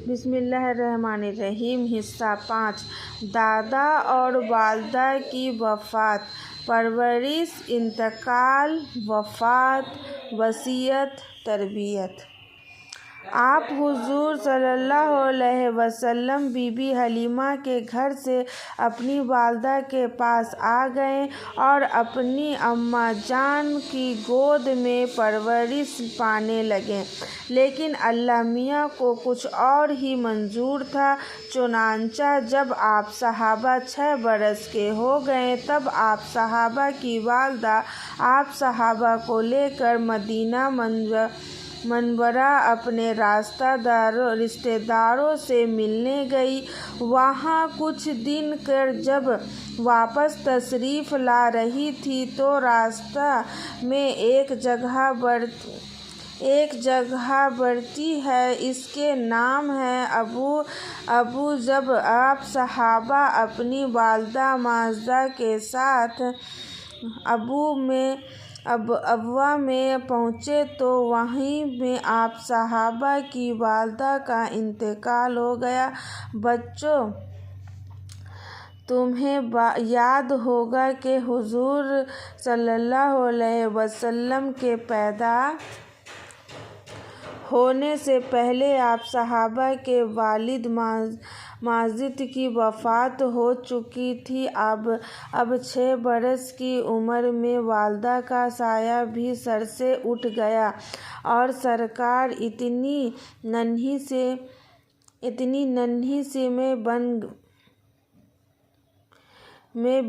بسم اللہ الرحمن الرحیم۔ حصہ 5۔ دادا اور والدہ کی وفات، پرورش، انتقال، وفات، وصیت، تربیت۔ آپ حضور صلی اللہ علیہ وسلم بی بی حلیمہ کے گھر سے اپنی والدہ کے پاس آ گئے اور اپنی اماں جان کی گود میں پرورش پانے لگے، لیکن اللہ میاں کو کچھ اور ہی منظور تھا۔ چنانچہ جب آپ صحابہ 6 برس کے ہو گئے تب آپ صحابہ کی والدہ آپ صحابہ کو لے کر مدینہ منورہ اپنے رشتہ داروں سے ملنے گئی۔ وہاں کچھ دن کر جب واپس تشریف لا رہی تھی تو راستہ میں ایک جگہ پڑتی ہے، اس کا نام ہے ابو۔ جب آپ صحابہ اپنی والدہ ماجدہ کے ساتھ ابوا میں پہنچے تو وہیں میں آپ صحابہ کی والدہ کا انتقال ہو گیا۔ بچوں، تمہیں یاد ہوگا کہ حضور صلی اللہ علیہ وسلم کے پیدا ہونے سے پہلے آپ صحابہ کے والد ماجد کی وفات ہو چکی تھی۔ اب 6 برس کی عمر میں والدہ کا سایہ بھی سر سے اٹھ گیا اور سرکار اتنی ننھی سی میں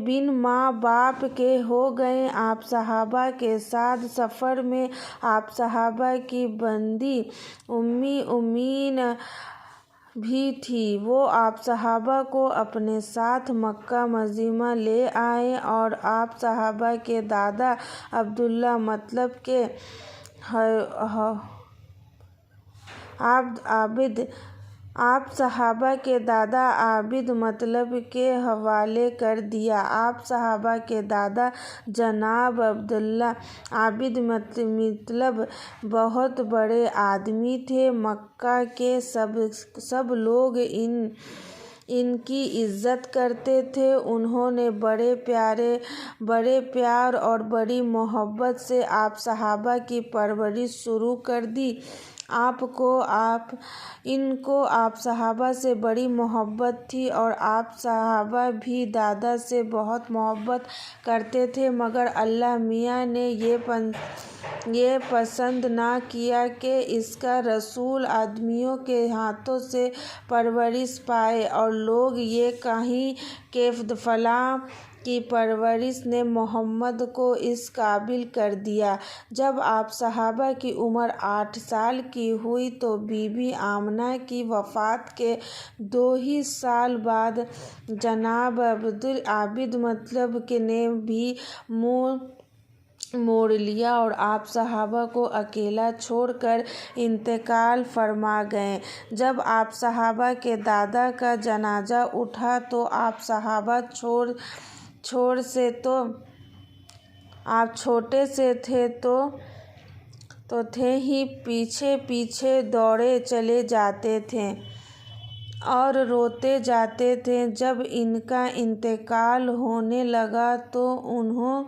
بن ماں باپ کے ہو گئیں۔ آپ صحابہ کے ساتھ سفر میں آپ صحابہ کی بیٹی ام ایمن بھی تھی۔ وہ آپ صحابہ کو اپنے ساتھ مکہ معظمہ لے آئیں اور آپ صحابہ کے دادا عبداللہ مطلب کہ عابد مطلب کے حوالے کر دیا۔ آپ صحابہ کے دادا جناب عبداللہ عابد مطلب بہت بڑے آدمی تھے۔ مکہ کے سب لوگ ان کی عزت کرتے تھے۔ انہوں نے بڑے پیار اور بڑی محبت سے آپ صحابہ کی پرورش شروع کر دی۔ ان کو آپ صحابہ سے بڑی محبت تھی اور آپ صحابہ بھی دادا سے بہت محبت کرتے تھے، مگر اللہ میاں نے یہ پسند نہ کیا کہ اس کا رسول آدمیوں کے ہاتھوں سے پرورش پائے، اور لوگ یہ کہیں کہ فلاں کی پرورش نے محمد کو اس قابل کر دیا۔ جب آپ صحابہ کی عمر 8 سال کی ہوئی تو بی بی آمنہ کی وفات کے 2 ہی سال بعد جناب عابد مطلب نے بھی منہ موڑ لیا اور آپ صحابہ کو اکیلا چھوڑ کر انتقال فرما گئے۔ جب آپ صحابہ کے دادا کا جنازہ اٹھا تو آپ صحابہ چھوٹے سے تھے تو تھے ہی پیچھے پیچھے دوڑے چلے جاتے تھے اور روتے جاتے تھے۔ جب ان کا انتقال ہونے لگا تو انہوں